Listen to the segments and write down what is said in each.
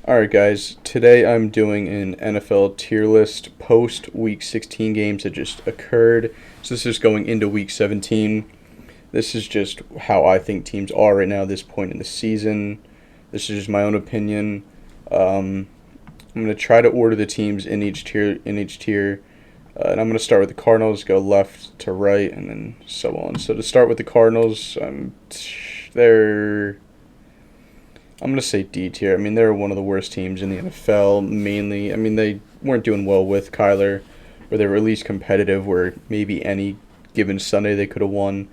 Alright, guys. Today I'm doing an NFL tier list post Week 16 games that just occurred. So this is going into Week 17. This is just how I think teams are right now at this point in the season. This is just my own opinion. I'm going to try to order the teams in each tier. And I'm going to start with the Cardinals, go left to right, and then so on. So to start with the Cardinals, they're I'm going to say D tier. I mean, they're one of the worst teams in the NFL, mainly. I mean, they weren't doing well with Kyler, or they were at least competitive, where maybe any given Sunday they could have won.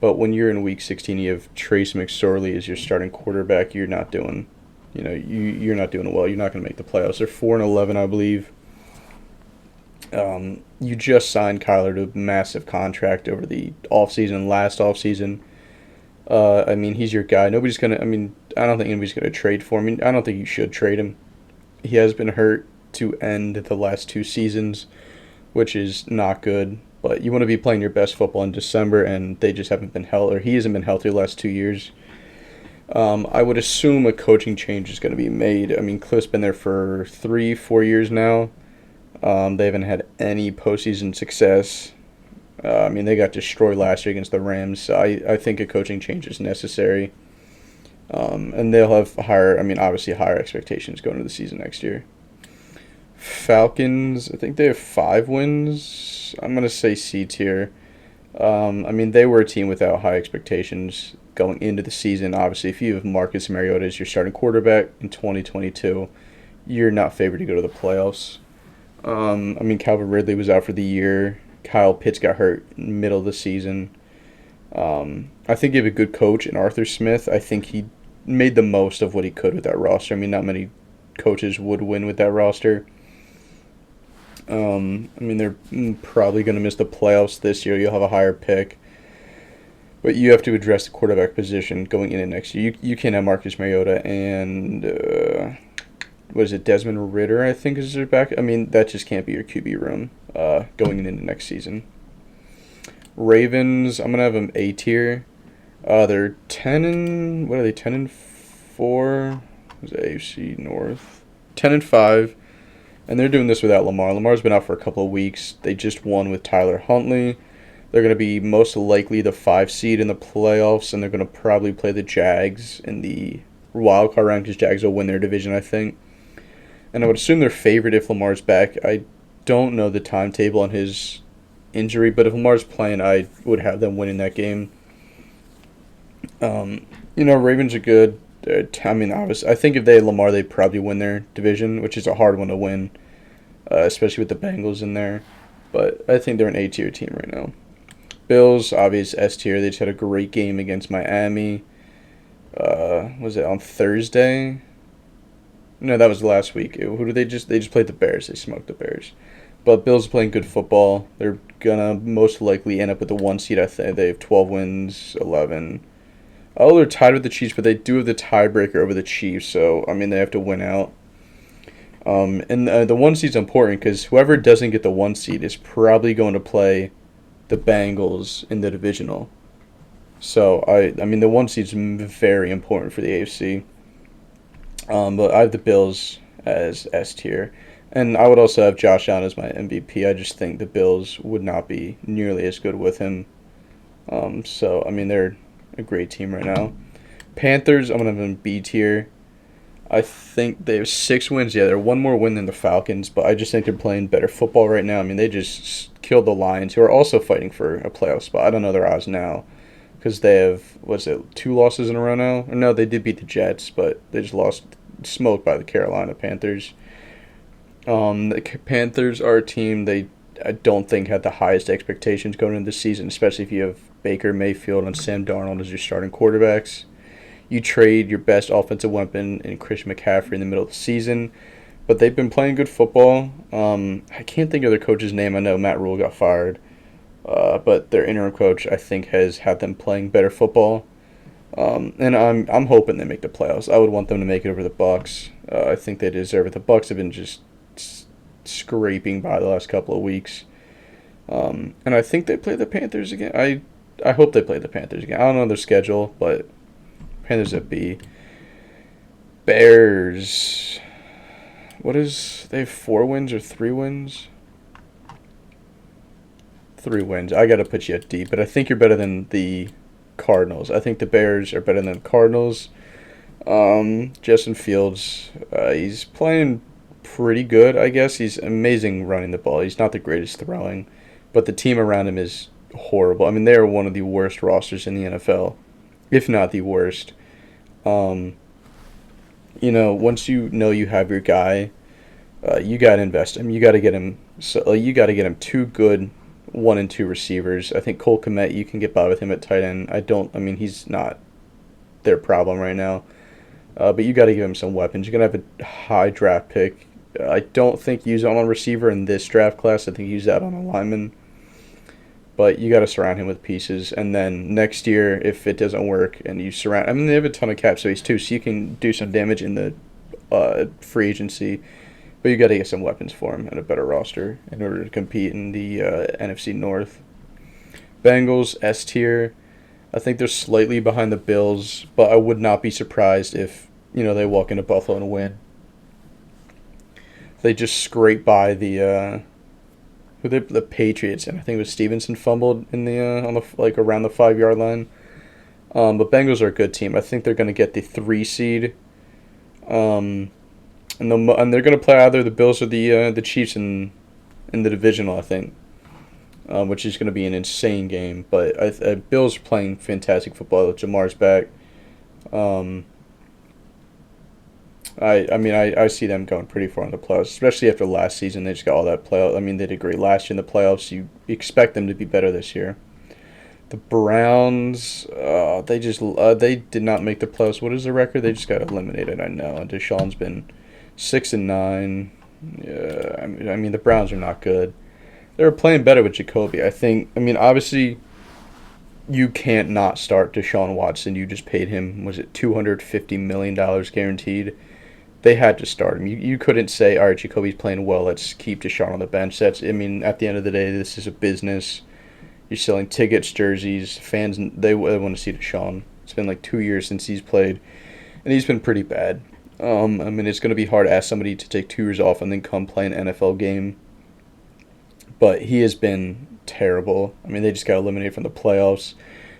But when you're in Week 16, you have Trace McSorley as your starting quarterback. You're not doing, you're not doing well. You're not going to make the playoffs. They're 4-11, I believe. You just signed Kyler to a massive contract over the last offseason. I mean, he's your guy. I don't think anybody's going to trade for him. I don't think you should trade him. He has been hurt to end the last two seasons, which is not good. But you want to be playing your best football in December, and they just haven't been healthy, or he hasn't been healthy the last 2 years. I would assume a coaching change is going to be made. I mean, Cliff's been there for 3-4 years now. They haven't had any postseason success. I mean, they got destroyed last year against the Rams. So I think a coaching change is necessary. And they'll have obviously higher expectations going into the season next year. Falcons, I think they have 5 wins. I'm going to say C tier. They were a team without high expectations going into the season. Obviously, if you have Marcus Mariota as your starting quarterback in 2022, you're not favored to go to the playoffs. Calvin Ridley was out for the year. Kyle Pitts got hurt in the middle of the season. I think you have a good coach in Arthur Smith. I think he made the most of what he could with that roster. I mean, not many coaches would win with that roster. They're probably going to miss the playoffs this year. You'll have a higher pick. But you have to address the quarterback position going into next year. You can't have Marcus Mariota and, Desmond Ridder, I think, is their back. I mean, that just can't be your QB room going into next season. Ravens, I'm going to have them A tier. They're 10-4? Who's the AFC North? 10-5. And they're doing this without Lamar. Lamar's been out for a couple of weeks. They just won with Tyler Huntley. They're going to be most likely the 5 seed in the playoffs, and they're going to probably play the Jags in the wild card round because Jags will win their division, I think. And I would assume they're favored if Lamar's back. I don't know the timetable on his injury, but if Lamar's playing, I would have them winning that game. Ravens are good. Obviously, I think if they had Lamar, they'd probably win their division, which is a hard one to win, especially with the Bengals in there. But I think they're an A-tier team right now. Bills, obvious S-tier. They just had a great game against Miami. Was it on Thursday? No, that was last week. Who did they just played the Bears. They smoked the Bears. But Bills are playing good football. They're going to most likely end up with the 1 seed. I think they have 12 wins, 11. Oh, they're tied with the Chiefs, but they do have the tiebreaker over the Chiefs. So, they have to win out. The 1 seed's important because whoever doesn't get the 1 seed is probably going to play the Bengals in the divisional. So, the 1 seed's very important for the AFC. But I have the Bills as S tier. And I would also have Josh Allen as my MVP. I just think the Bills would not be nearly as good with him. They're a great team right now. Panthers, I'm going to have them B tier. I think they have 6 wins. Yeah, they're 1 more win than the Falcons, but I just think they're playing better football right now. They just killed the Lions, who are also fighting for a playoff spot. I don't know their odds now because they have, 2 losses in a row now? Or no, they did beat the Jets, but they just smoked by the Carolina Panthers. The Panthers are a team I don't think had the highest expectations going into the season, especially if you have Baker Mayfield and Sam Darnold as your starting quarterbacks. You trade your best offensive weapon in Christian McCaffrey in the middle of the season, but they've been playing good football. I can't think of their coach's name. I know Matt Rule got fired, but their interim coach, I think, has had them playing better football. And I'm hoping they make the playoffs. I would want them to make it over the Bucs. I think they deserve it. The Bucs have been just scraping by the last couple of weeks. And I think they play the Panthers again. I hope they play the Panthers again. I don't know their schedule, but Panthers at B. Bears. They have 4 wins or 3 wins? 3 wins. I got to put you at D, but I think you're better than the Cardinals. I think the Bears are better than the Cardinals. Justin Fields, he's playing pretty good, I guess. He's amazing running the ball. He's not the greatest throwing, but the team around him is horrible. I mean, they are one of the worst rosters in the NFL, if not the worst. Once you know you have your guy, you got to invest him. You got to get him. You got to get him 2 good 1 and 2 receivers. I think Cole Kmet, you can get by with him at tight end. He's not their problem right now. But you got to give him some weapons. You're going to have a high draft pick. I don't think use it on a receiver in this draft class. I think use that on a lineman. But you got to surround him with pieces. And then next year, if it doesn't work and you surround... they have a ton of cap space too, so you can do some damage in the free agency. But you got to get some weapons for him and a better roster in order to compete in the NFC North. Bengals, S tier. I think they're slightly behind the Bills, but I would not be surprised if, they walk into Buffalo and win. They just scrape by the Patriots, and I think it was Stevenson fumbled in the around the 5-yard line. But Bengals are a good team. I think they're going to get the 3 seed. And they're going to play either the Bills or the Chiefs in the divisional, I think. Which is going to be an insane game. But Bills are playing fantastic football. Jamar's back. I see them going pretty far in the playoffs, especially after last season. They just got all that playoff. They did great last year in the playoffs. You expect them to be better this year. The Browns, they did not make the playoffs. What is the record? They just got eliminated. I know. And Deshaun's been 6-9. Yeah, the Browns are not good. They were playing better with Jacoby. Obviously, you can't not start Deshaun Watson. You just paid him, was it $250 million guaranteed? They had to start him. You couldn't say, all right, Jacoby's playing well, let's keep Deshaun on the bench. At the end of the day, this is a business. You're selling tickets, jerseys. Fans, they want to see Deshaun. It's been like 2 years since he's played, and he's been pretty bad. It's going to be hard to ask somebody to take 2 years off and then come play an NFL game. But he has been terrible. They just got eliminated from the playoffs.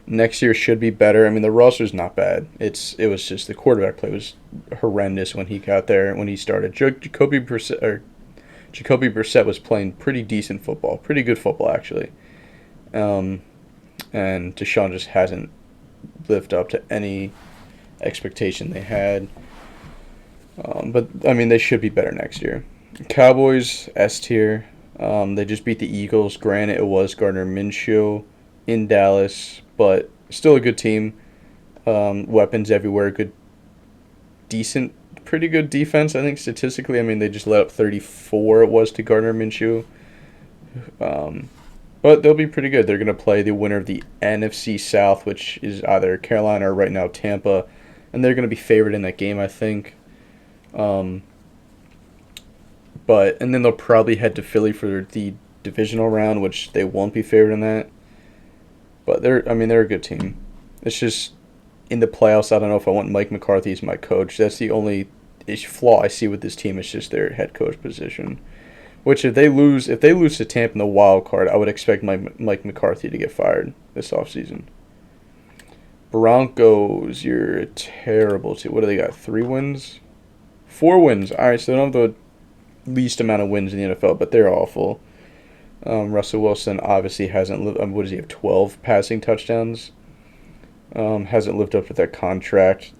Next year should be better. The roster's not bad. It was just the quarterback play was horrendous when he got there, when he started. Jacoby Brissett was playing pretty decent football. Pretty good football, actually. And Deshaun just hasn't lived up to any expectation they had. But they should be better next year. Cowboys, S tier. They just beat the Eagles. Granted, it was Gardner Minshew in Dallas, but still a good team. Weapons everywhere. Pretty good defense, I think, statistically. They just let up 34, it was, to Gardner Minshew. But they'll be pretty good. They're going to play the winner of the NFC South, which is either Carolina or right now Tampa, and they're going to be favored in that game, I think. And then they'll probably head to Philly for the divisional round, which they won't be favored in that. But they're a good team. It's just in the playoffs, I don't know if I want Mike McCarthy as my coach. That's the only flaw I see with this team. It's just their head coach position. Which if they lose to Tampa in the wild card, I would expect Mike McCarthy to get fired this offseason. Broncos, you're a terrible team. What do they got? 3 wins? 4 wins. All right, so they don't have the least amount of wins in the NFL, but they're awful. Russell Wilson obviously hasn't lived. What does he have? 12 passing touchdowns. Hasn't lived up to that contract.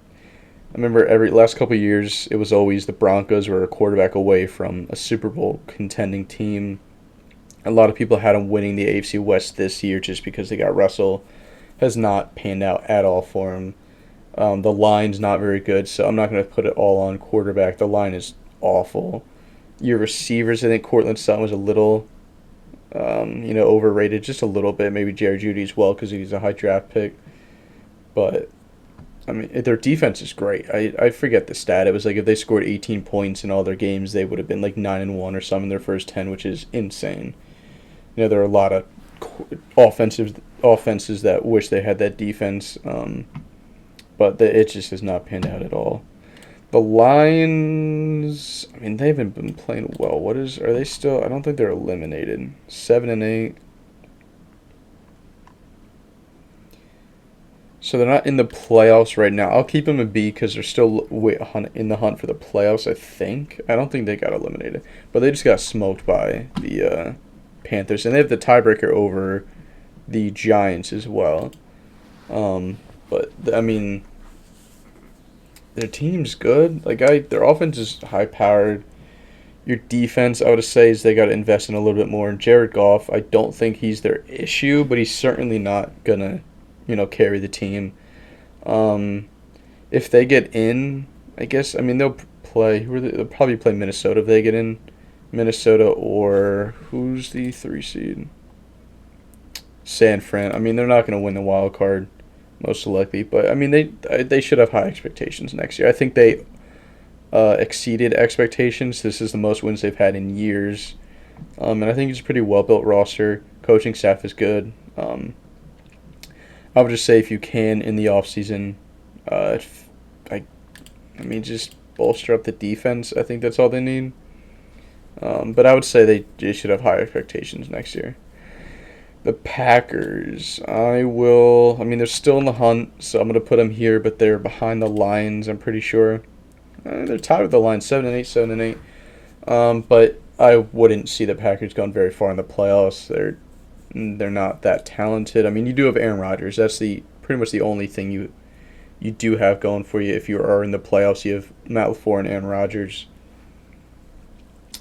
I remember last couple of years, it was always the Broncos were a quarterback away from a Super Bowl contending team. A lot of people had them winning the AFC West this year just because they got Russell. Has not panned out at all for him. The line's not very good, so I'm not going to put it all on quarterback. The line is awful. Your receivers, I think Cortland Sutton was a little, overrated just a little bit. Maybe Jerry Jeudy as well because he's a high draft pick. But, their defense is great. I forget the stat. It was like if they scored 18 points in all their games, they would have been like 9-1 or something in their first 10, which is insane. There are a lot of offenses that wish they had that defense, but it just has not panned out at all. The Lions, I mean, they haven't been playing well. Are they still? I don't think they're eliminated. 7-8. So they're not in the playoffs right now. I'll keep them a B because they're still in the hunt for the playoffs, I think. I don't think they got eliminated. But they just got smoked by the Panthers. And they have the tiebreaker over the Giants as well. I mean, their team's good. Their offense is high-powered. Your defense, I would say, is they got to invest in a little bit more. And Jared Goff, I don't think he's their issue, but he's certainly not going to carry the team. If they get in, I guess, I mean, they'll probably play Minnesota if they get in. Minnesota or who's the 3 seed? San Fran. I mean, they're not going to win the wild card, most likely, but I mean, they should have high expectations next year. I think they exceeded expectations. This is the most wins they've had in years, and I think it's a pretty well-built roster. Coaching staff is good. I would just say if you can in the offseason, just bolster up the defense. I think that's all they need. But I would say they should have higher expectations next year. The Packers, they're still in the hunt, so I'm going to put them here, but they're behind the Lions, I'm pretty sure. They're tied with the Lions, 7-8, 7-8. But I wouldn't see the Packers going very far in the playoffs. They're not that talented. I mean, you do have Aaron Rodgers. That's pretty much the only thing you do have going for you. If you are in the playoffs, you have Matt LaFleur and Aaron Rodgers.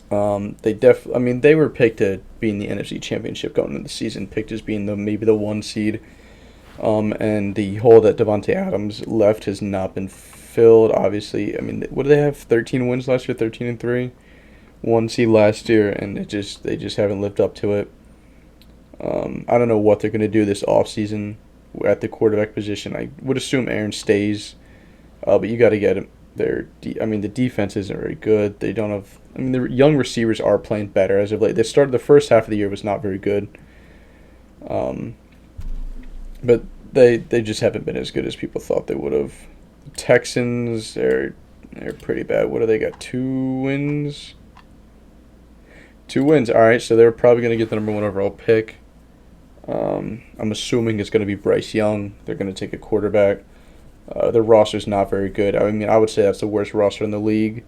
They were picked to be in the NFC Championship going into the season, picked as being maybe the 1 seed. And the hole that Devontae Adams left has not been filled, obviously. I mean, what do they have? 13 wins last year, 13-3, 1 seed last year, and they just haven't lived up to it. I don't know what they're going to do this offseason at the quarterback position. I would assume Aaron stays, but you got to get him. The defense isn't very good. They don't have. I mean, the young receivers are playing better as of late. They started the first half of the year was not very good, but they just haven't been as good as people thought they would have. Texans, they're pretty bad. What do they got? 2 wins. 2 wins. All right, so they're probably going to get the number 1 overall pick. I'm assuming it's going to be Bryce Young. They're going to take a quarterback. Their roster's not very good. I mean, I would say that's the worst roster in the league.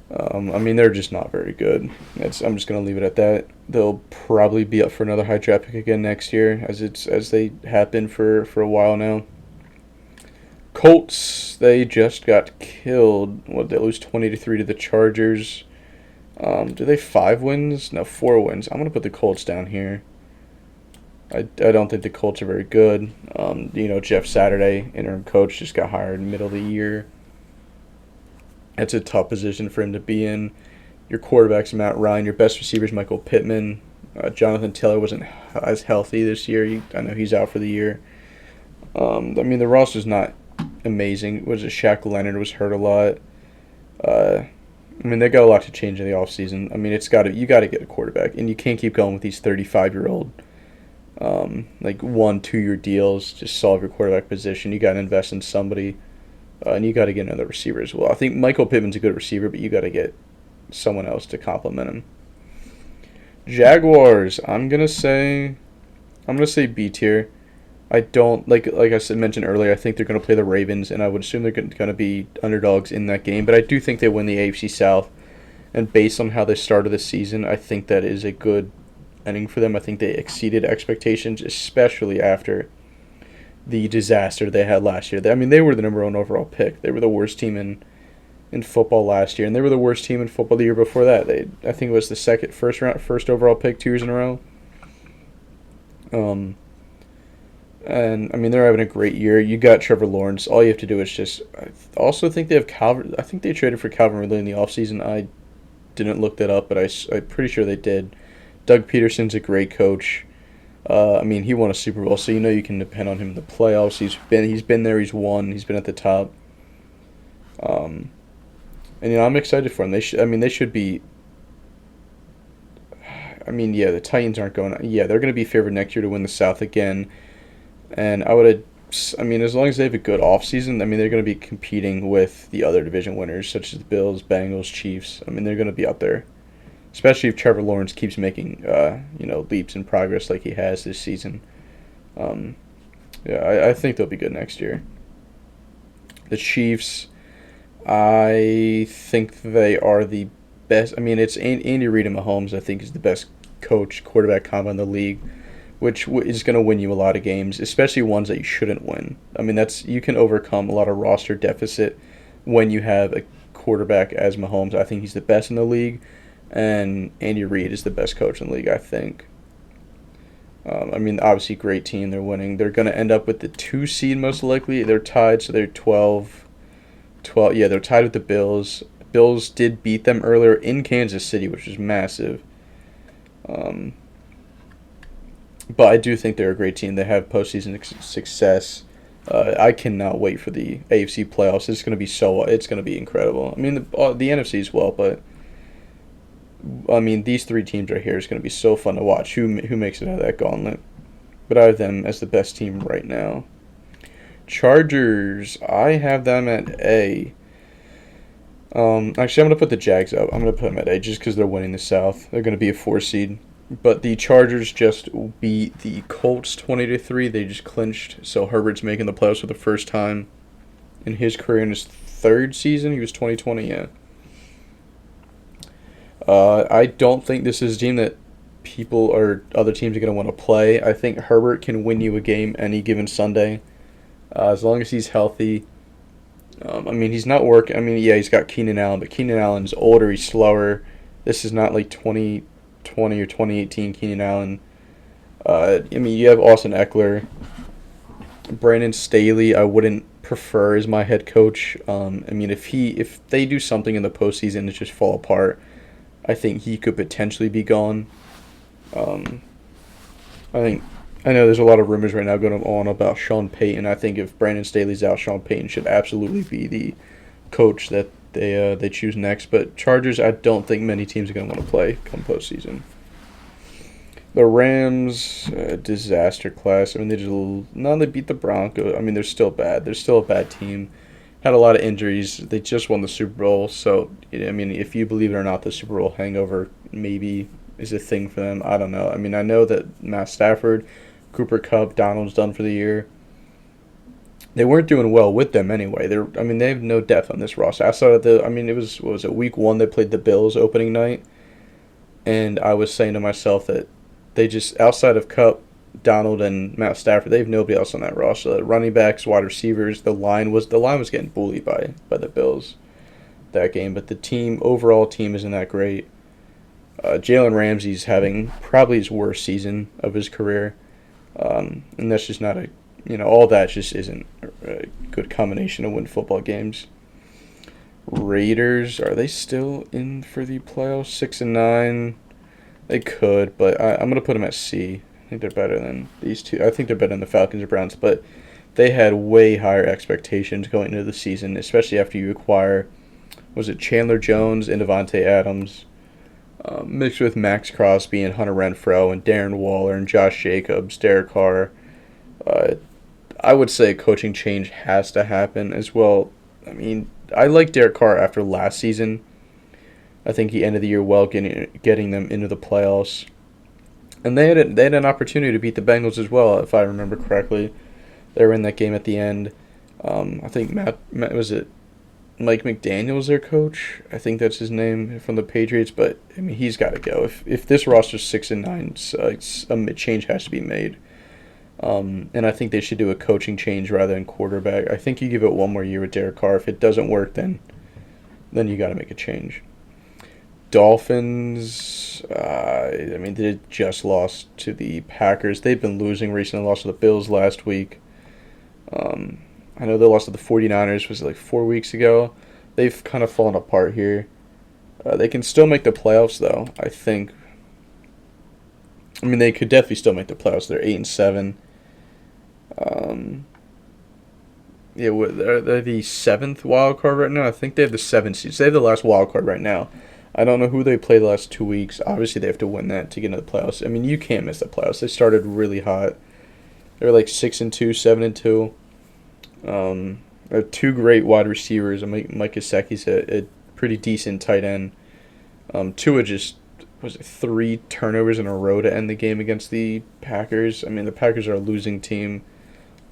They're just not very good. I'm just going to leave it at that. They'll probably be up for another high draft pick again next year, as they have been for a while now. Colts, they just got killed. They lose 20-3 to the Chargers. Do they have 5 wins? No, 4 wins. I'm going to put the Colts down here. I don't think the Colts are very good. Jeff Saturday, interim coach, just got hired in the middle of the year. It's a tough position for him to be in. Your quarterback's Matt Ryan. Your best receiver's Michael Pittman. Jonathan Taylor wasn't as healthy this year. I know he's out for the year. The roster's not amazing. Shaq Leonard was hurt a lot. They got a lot to change in the offseason. You got to get a quarterback, and you can't keep going with these 35-year-old 1-2-year deals. Just solve your quarterback position. You got to invest in somebody, and you got to get another receiver as well. I think Michael Pittman's a good receiver, but you got to get someone else to complement him. Jaguars, I'm gonna say B tier. I don't like I mentioned earlier. I think they're gonna play the Ravens, and I would assume they're gonna be underdogs in that game. But I do think they win the AFC South, and based on how they started the season, I think that is a good ending for them. I think they exceeded expectations, especially after the disaster they had last year. They were the number 1 overall pick. They were the worst team in football last year, and they were the worst team in football the year before that. I think it was the first overall pick 2 years in a row. They're having a great year. You got Trevor Lawrence. All you have to do is just. I also think they have Calvin. I think they traded for Calvin Ridley in the offseason. I didn't look that up, but I'm pretty sure they did. Doug Peterson's a great coach. He won a Super Bowl, so you can depend on him in the playoffs. He's been there. He's won. He's been at the top. I'm excited for them. They should be. The Titans aren't going. Yeah, they're going to be favored next year to win the South again. And I would I mean, as long as they have a good offseason, I mean, they're going to be competing with the other division winners, such as the Bills, Bengals, Chiefs. I mean, they're going to be up there, especially if Trevor Lawrence keeps making, leaps in progress like he has this season. I think they'll be good next year. The Chiefs, I think they are the best. I mean, it's Andy Reid and Mahomes, I think, is the best quarterback combo in the league, which is going to win you a lot of games, especially ones that you shouldn't win. I mean, you can overcome a lot of roster deficit when you have a quarterback as Mahomes. I think he's the best in the league, and Andy Reid is the best coach in the league, I think. I mean, obviously, great team. They're winning. They're going to end up with the 2 seed most likely. They're tied, so they're 12. Yeah, they're tied with the Bills. Bills did beat them earlier in Kansas City, which is massive. But I do think they're a great team. They have postseason success. I cannot wait for the AFC playoffs. It's going to be incredible. I mean, the NFC as well, but I mean, these 3 teams right here is going to be so fun to watch. Who makes it out of that gauntlet? But I have them as the best team right now. Chargers, I have them at A. Actually, I'm going to put the Jags up. I'm going to put them at A just because they're winning the South. They're going to be a 4 seed. But the Chargers just beat the Colts 20-3. They just clinched. So Herbert's making the playoffs for the first time in his career in his 3rd season. He was 2020, yeah. I don't think this is a team that people or other teams are going to want to play. I think Herbert can win you a game any given Sunday, as long as he's healthy. I mean, he's not working. I mean, yeah, he's got Keenan Allen, but Keenan Allen's older. He's slower. This is not like 2020 or 2018 Keenan Allen. I mean, you have Austin Eckler. Brandon Staley, I wouldn't prefer as my head coach. I mean, if they do something in the postseason and just fall apart, I think he could potentially be gone. I know there's a lot of rumors right now going on about Sean Payton. I think if Brandon Staley's out, Sean Payton should absolutely be the coach that they choose next. But Chargers, I don't think many teams are going to want to play come postseason. The Rams, disaster class. I mean, they beat the Broncos. I mean, they're still bad. They're still a bad team. Had a lot of injuries. They just won the Super Bowl, so I mean, if you believe it or not, the Super Bowl hangover maybe is a thing for them. I don't know. I mean, I know that Matt Stafford, Cooper Kupp, Donald's done for the year. They weren't doing well with them anyway. They have no depth on this roster. It was week 1 they played the Bills opening night, and I was saying to myself that they just, outside of Kupp, Donald, and Matt Stafford, they have nobody else on that roster. The running backs, wide receivers, the line was getting bullied by the Bills that game, but the overall team isn't that great. Jalen Ramsey's having probably his worst season of his career, and that's just not all that just isn't a good combination to win football games. Raiders, are they still in for the playoffs? 6-9, they could, but I'm gonna put them at C. I think they're better than these two. I think they're better than the Falcons or Browns, but they had way higher expectations going into the season, especially after you acquire, Chandler Jones and Devontae Adams, mixed with Max Crosby and Hunter Renfrow and Darren Waller and Josh Jacobs, Derek Carr. I would say a coaching change has to happen as well. I mean, I like Derek Carr after last season. I think he ended the year well, getting them into the playoffs. And they had an opportunity to beat the Bengals as well, if I remember correctly. They were in that game at the end. I think Mike McDaniel's their coach? I think that's his name, from the Patriots. But I mean, he's got to go. If this roster's 6-9, a change has to be made. And I think they should do a coaching change rather than quarterback. I think you give it one more year with Derek Carr. If it doesn't work, then you got to make a change. Dolphins, they just lost to the Packers. They've been losing recently. Lost to the Bills last week. I know they lost to the 49ers, was it like 4 weeks ago? They've kind of fallen apart here. They can still make the playoffs, though, I think. I mean, they could definitely still make the playoffs. They're 8-7. They're the 7th wild card right now. I think they have the 7th seed. So they have the last wild card right now. I don't know who they played the last 2 weeks. Obviously, they have to win that to get into the playoffs. I mean, you can't miss the playoffs. They started really hot. They're like 6-2, 7-2. They have two great wide receivers. Mike Gesicki's a pretty decent tight end. Tua just was it 3 turnovers in a row to end the game against the Packers. I mean, the Packers are a losing team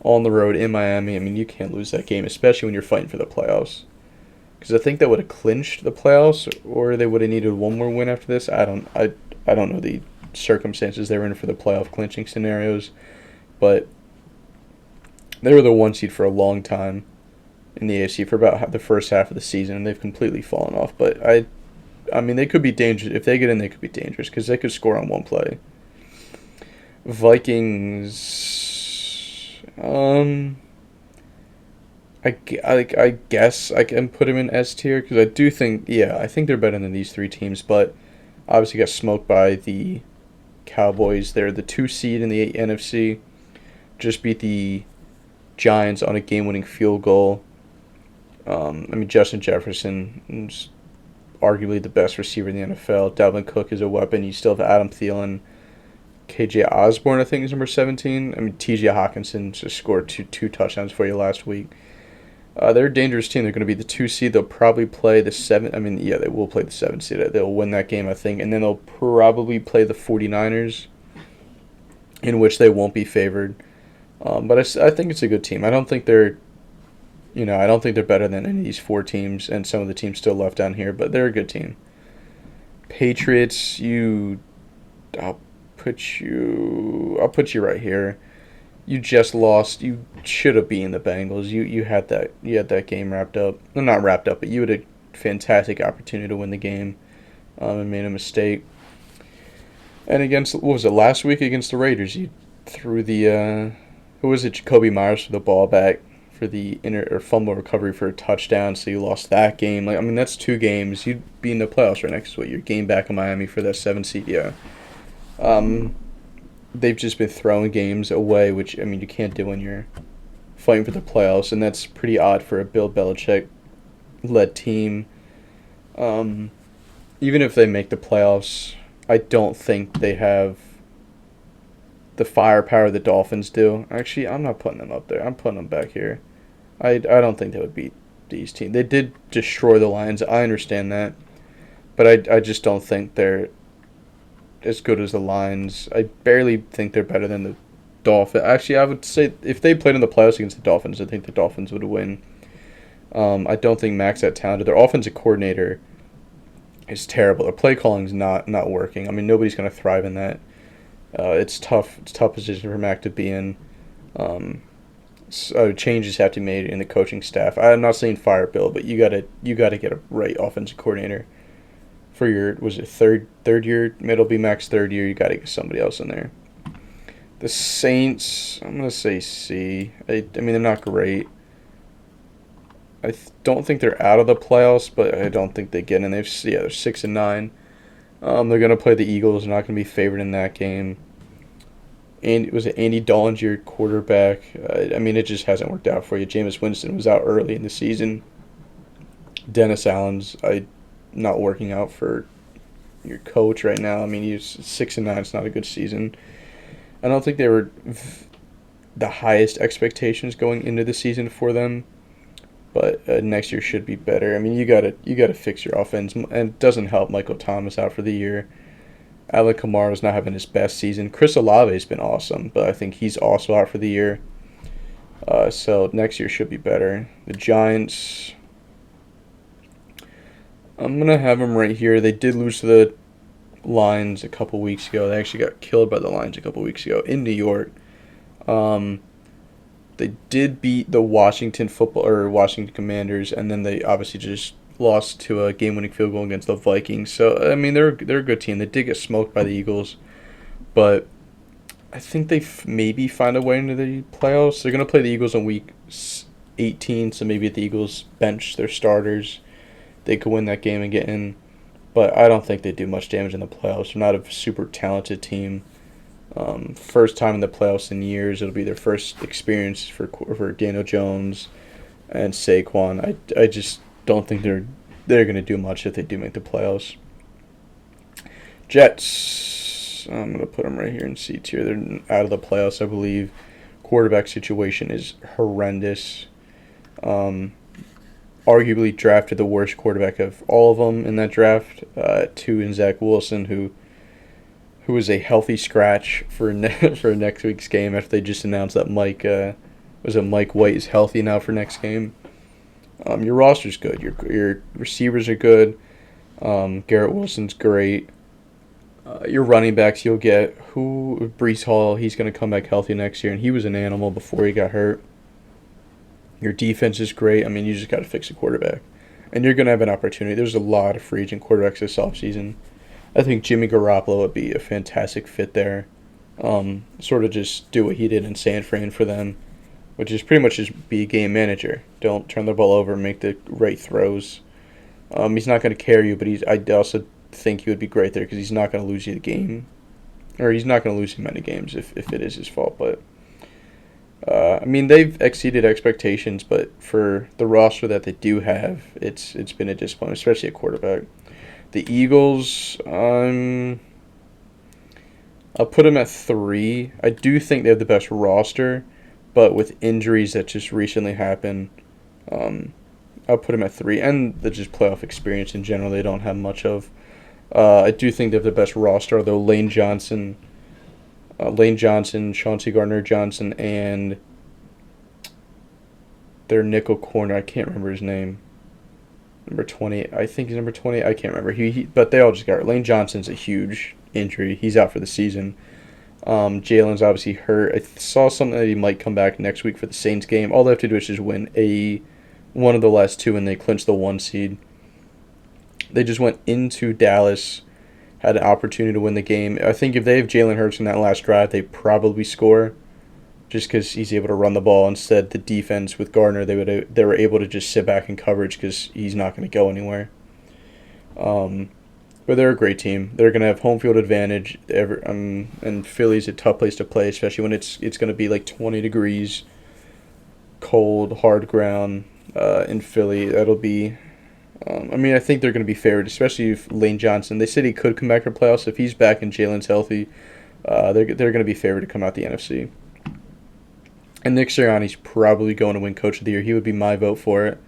on the road in Miami. I mean, you can't lose that game, especially when you're fighting for the playoffs. Because I think that would have clinched the playoffs, or they would have needed one more win after this. I don't know the circumstances they were in for the playoff clinching scenarios, but they were the 1 seed for a long time in the AFC for about the first half of the season, and they've completely fallen off. But I mean, they could be dangerous. If they get in, they could be dangerous because they could score on one play. Vikings, I guess I can put them in S tier because I do think, I think they're better than these 3 teams, but obviously got smoked by the Cowboys. They're the 2 seed in the NFC. Just beat the Giants on a game-winning field goal. I mean, Justin Jefferson is arguably the best receiver in the NFL. Dalvin Cook is a weapon. You still have Adam Thielen. KJ Osborne, I think, is number 17. I mean, TJ Hawkinson just scored two touchdowns for you last week. They're a dangerous team. They're going to be the 2 seed. They'll probably play the 7. I mean, they will play the 7 seed. They'll win that game, I think. And then they'll probably play the 49ers, in which they won't be favored. But I think it's a good team. I don't think they're better than any of these 4 teams and some of the teams still left down here, but they're a good team. Patriots, I'll put you right here. You just lost. You should have beaten the Bengals. You had that game wrapped up. Well, not wrapped up, but you had a fantastic opportunity to win the game, and made a mistake. And against, what was it, last week against the Raiders, you threw the Jacoby Myers for the ball back for the fumble recovery for a touchdown, so you lost that game. I mean, that's 2 games. You'd be in the playoffs right next week. Your game back in Miami for that 7 seed, They've just been throwing games away, which, I mean, you can't do when you're fighting for the playoffs, and that's pretty odd for a Bill Belichick-led team. Even if they make the playoffs, I don't think they have the firepower the Dolphins do. Actually, I'm not putting them up there. I'm putting them back here. I don't think they would beat these teams. They did destroy the Lions. I understand that. But I just don't think they're as good as the Lions. I barely think they're better than the Dolphins. Actually, I would say if they played in the playoffs against the Dolphins, I think the Dolphins would win. I don't think Mac's that talented. Their offensive coordinator is terrible. Their play calling is not working. I mean, nobody's going to thrive in that. It's tough. It's a tough position for Mac to be in. So changes have to be made in the coaching staff. I'm not saying fire Bill, but you gotta get a right offensive coordinator for your third year. It'll be Mac's 3rd year. You gotta get somebody else in there. The Saints, I'm gonna say C. I mean, they're not great. I don't think they're out of the playoffs, but I don't think they get in. They're 6-9. They're gonna play the Eagles. They're not gonna be favored in that game. And was it Andy Dalton's your quarterback? I mean, it just hasn't worked out for you. Jameis Winston was out early in the season. Dennis Allen's not working out for your coach right now. I mean, he's 6-9. It's not a good season. I don't think they were the highest expectations going into the season for them, but next year should be better. I mean, you gotta fix your offense, and it doesn't help Michael Thomas out for the year. Alvin Kamara's not having his best season. Chris Olave's been awesome, but I think he's also out for the year. So next year should be better. The Giants, I'm going to have them right here. They did lose to the Lions a couple weeks ago. They actually got killed by the Lions a couple weeks ago in New York. They did beat the Washington Commanders, and then they obviously just lost to a game-winning field goal against the Vikings. So, I mean, they're a good team. They did get smoked by the Eagles, but I think they maybe find a way into the playoffs. They're going to play the Eagles on week 18, so maybe if the Eagles bench their starters, they could win that game and get in. But I don't think they do much damage in the playoffs. They're not a super talented team. First time in the playoffs in years. It'll be their first experience for Daniel Jones and Saquon. I just don't think they're going to do much if they do make the playoffs. Jets, I'm going to put them right here in C tier. They're out of the playoffs, I believe. quarterback situation is horrendous. Um, Arguably drafted the worst quarterback of all of them in that draft, two in Zach Wilson, who is a healthy scratch for for next week's game after they just announced that Mike White is healthy now for next game. Your roster's good. Your receivers are good. Garrett Wilson's great. Your running backs you'll get Breece Hall. He's going to come back healthy next year, and he was an animal before he got hurt. Your defense is great. I mean, you just got to fix the quarterback. And you're going to have an opportunity. There's a lot of free agent quarterbacks this offseason. I think Jimmy Garoppolo would be a fantastic fit there. Sort of just do what he did in San Fran for them, which is pretty much just be a game manager. Don't turn the ball over, make the right throws. He's not going to carry you, but I also think he would be great there because he's not going to lose you the game. Or he's not going to lose you many games if it is his fault, but... I mean, they've exceeded expectations, but for the roster that they do have, it's been a disappointment, especially at quarterback. The Eagles, I'll put them at 3. I do think they have the best roster, but with injuries that just recently happened, I'll put them at 3. And the just playoff experience in general, they don't have much of. I do think they have the best roster, although Lane Johnson, Chauncey Gardner-Johnson, and their nickel corner, I can't remember his name. Number 20, I think he's number 20. I can't remember. But they all just got it. Lane Johnson's a huge injury. He's out for the season. Jalen's obviously hurt. I saw something that he might come back next week for the Saints game. All they have to do is just win one of the last 2, and they clinch the 1 seed. They just went into Dallas, had an opportunity to win the game. I think if they have Jalen Hurts in that last drive, they probably score, just because he's able to run the ball. Instead, the defense with Gardner, they were able to just sit back in coverage because he's not going to go anywhere. But they're a great team. They're going to have home field advantage. And Philly's a tough place to play, especially when it's going to be like 20 degrees, cold, hard ground in Philly. That'll be... I think they're going to be favored, especially if Lane Johnson. They said he could come back for playoffs. If he's back and Jalen's healthy, they're going to be favored to come out the NFC. And Nick Sirianni's probably going to win Coach of the Year. He would be my vote for it.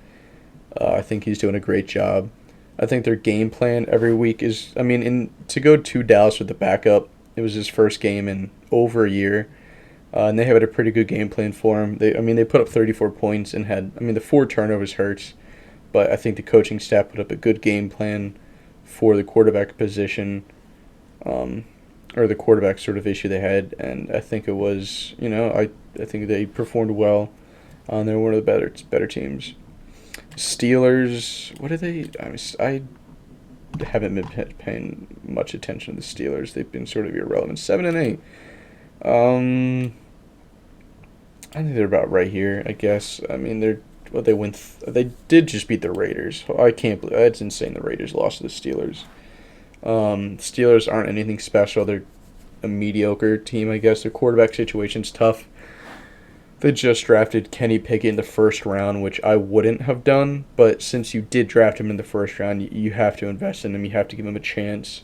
I think he's doing a great job. I think their game plan every week is, to go to Dallas with the backup, it was his first game in over a year. And they had a pretty good game plan for him. They put up 34 points and had, the 4 turnovers hurts. But I think the coaching staff put up a good game plan for the quarterback position, or the quarterback sort of issue they had. And I think it was, I think they performed well. They're one of the better teams. Steelers, what are they? I haven't been paying much attention to the Steelers. They've been sort of irrelevant. 7-8. I think they're about right here, I guess. They did just beat the Raiders. I can't believe that's insane. The Raiders lost to the Steelers. Steelers aren't anything special. They're a mediocre team, I guess. Their quarterback situation's tough. They just drafted Kenny Pickett in the first round, which I wouldn't have done. But since you did draft him in the first round, you have to invest in him. You have to give him a chance.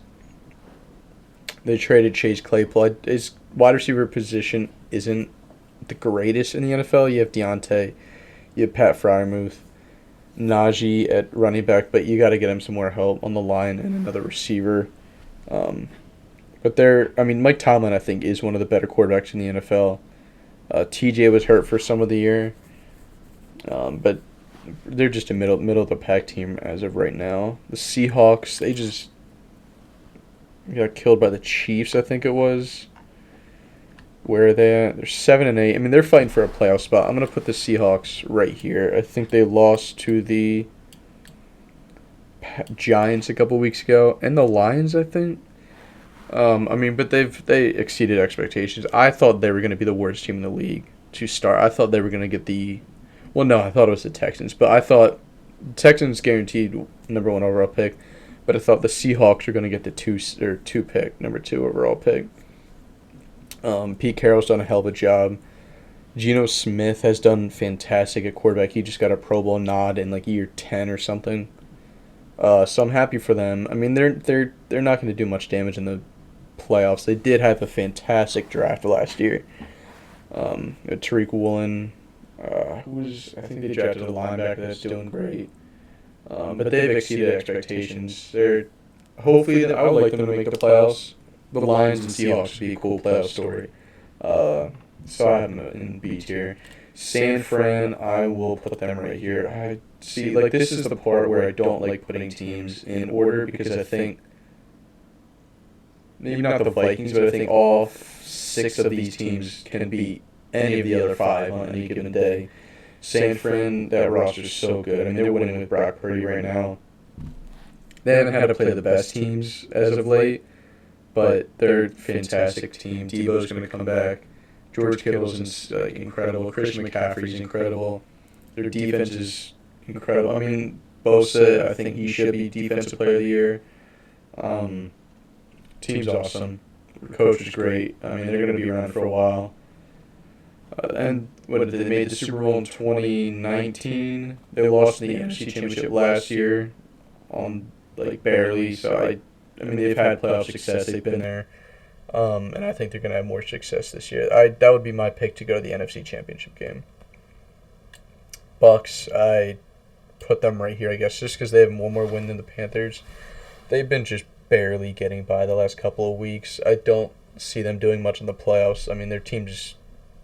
They traded Chase Claypool. His wide receiver position isn't the greatest in the NFL. You have Deontay. You have Pat Freiermuth, Najee at running back, but you got to get him some more help on the line and another receiver. But Mike Tomlin, I think, is one of the better quarterbacks in the NFL. TJ was hurt for some of the year, but they're just a middle of the pack team as of right now. The Seahawks, they just got killed by the Chiefs, I think it was. Where are they at? They're 7-8. They're fighting for a playoff spot. I'm going to put the Seahawks right here. I think they lost to the Giants a couple weeks ago. And the Lions, I think. But they exceeded expectations. I thought they were going to be the worst team in the league to start. I thought they were going to get I thought it was the Texans. But I thought the Texans guaranteed number 1 overall pick. But I thought the Seahawks were going to get the 2 pick, number 2 overall pick. Pete Carroll's done a hell of a job. Geno Smith has done fantastic at quarterback. He just got a Pro Bowl nod in year 10 or something. So I'm happy for them. They're not going to do much damage in the playoffs. They did have a fantastic draft last year. Tariq Woolen, I think they drafted a linebacker that's doing great. But they've exceeded expectations. Hopefully, I would like them to make the playoffs. The Lions and Seahawks would be a cool playoff story. So I have them in B tier. San Fran, I will put them right here. I see, like, this is the part where I don't like putting teams in order because I think maybe not the Vikings, but I think all six of these teams can beat any of the other five on any given day. San Fran, that roster is so good. I mean, they're winning with Brock Purdy right now. They haven't had to play the best teams as of late, but they're a fantastic team. Debo's going to come back. George Kittle's incredible. Christian McCaffrey's incredible. Their defense is incredible. I mean, Bosa, I think he should be Defensive Player of the Year. Team's awesome. Coach is great. I mean, they're going to be around for a while. And what did they made the Super Bowl in 2019? They lost in the NFC Championship last year, barely. So I mean, they've had playoff success. They've been there, and I think they're going to have more success this year. That would be my pick to go to the NFC Championship game. Bucks, I put them right here, I guess, just because they have one more win than the Panthers. They've been just barely getting by the last couple of weeks. I don't see them doing much in the playoffs. I mean, their team just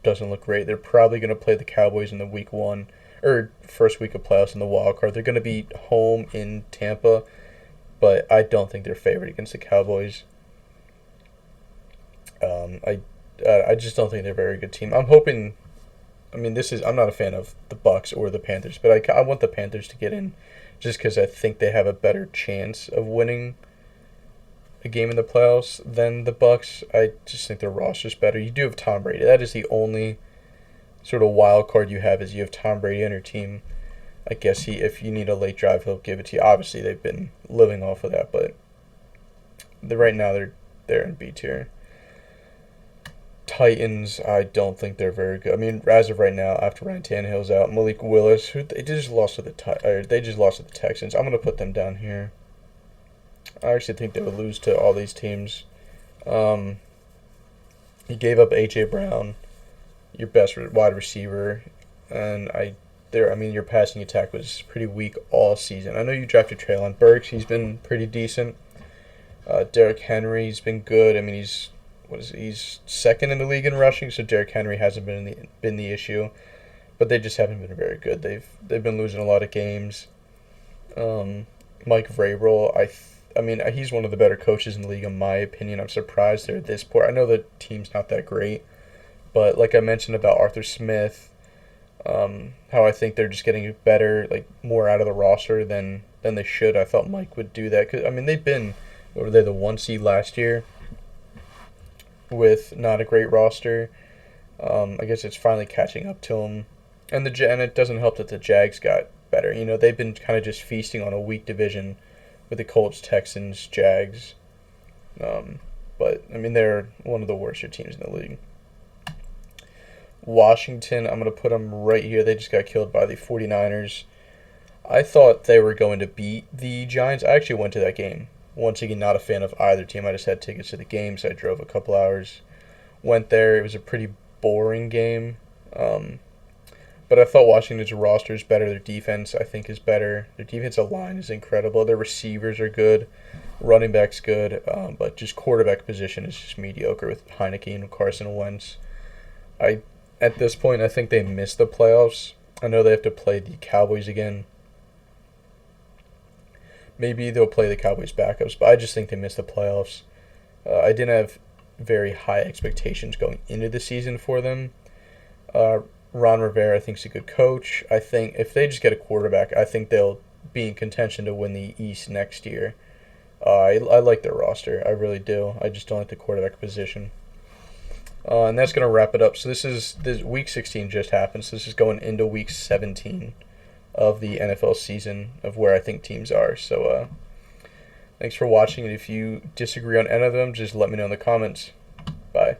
doesn't look great. They're probably going to play the Cowboys in the week one or first week of playoffs in the wild card. They're going to be home in Tampa, but I don't think they're favored against the Cowboys. I just don't think they're a very good team. I'm hoping. I mean, I'm not a fan of the Bucks or the Panthers, but I want the Panthers to get in, just because I think they have a better chance of winning a game in the playoffs than the Bucks. I just think their roster's better. You do have Tom Brady. That is the only sort of wild card you have, is you have Tom Brady on your team. I guess if you need a late drive, he'll give it to you. Obviously, they've been living off of that, but right now they're in B tier. Titans, I don't think they're very good. I mean, as of right now, after Ryan Tannehill's out, Malik Willis, who they just lost to the Texans. I'm gonna put them down here. I actually think they would lose to all these teams. He gave up A.J. Brown, your best wide receiver, and your passing attack was pretty weak all season. I know you drafted Treylon Burks. He's been pretty decent. Derrick Henry's been good. I mean, he's second in the league in rushing, so Derrick Henry hasn't been the issue, but they just haven't been very good. They've been losing a lot of games. Mike Vrabel, I mean, he's one of the better coaches in the league, in my opinion. I'm surprised they're this poor. I know the team's not that great, but like I mentioned about Arthur Smith, how I think they're just getting better, like more out of the roster than they should. I thought Mike would do that. 'Cause, I mean, they've been, what were they, the 1 seed last year with not a great roster. I guess it's finally catching up to them. And it doesn't help that the Jags got better. You know, they've been kind of just feasting on a weak division with the Colts, Texans, Jags. But, I mean, they're one of the worst teams in the league. Washington, I'm going to put them right here. They just got killed by the 49ers. I thought they were going to beat the Giants. I actually went to that game. Once again, not a fan of either team. I just had tickets to the game, so I drove a couple hours. Went there. It was a pretty boring game. But I thought Washington's roster is better. Their defense, I think, is better. Their defensive line is incredible. Their receivers are good. Running back's good. But just quarterback position is just mediocre with Heineke and Carson Wentz. At this point, I think they missed the playoffs. I know they have to play the Cowboys again. Maybe they'll play the Cowboys backups, but I just think they missed the playoffs. I didn't have very high expectations going into the season for them. Ron Rivera, I think, is a good coach. I think if they just get a quarterback, I think they'll be in contention to win the East next year. I like their roster. I really do. I just don't like the quarterback position. And that's going to wrap it up. So this Week 16 just happened, so this is going into Week 17 of the NFL season of where I think teams are. So thanks for watching, and if you disagree on any of them, just let me know in the comments. Bye.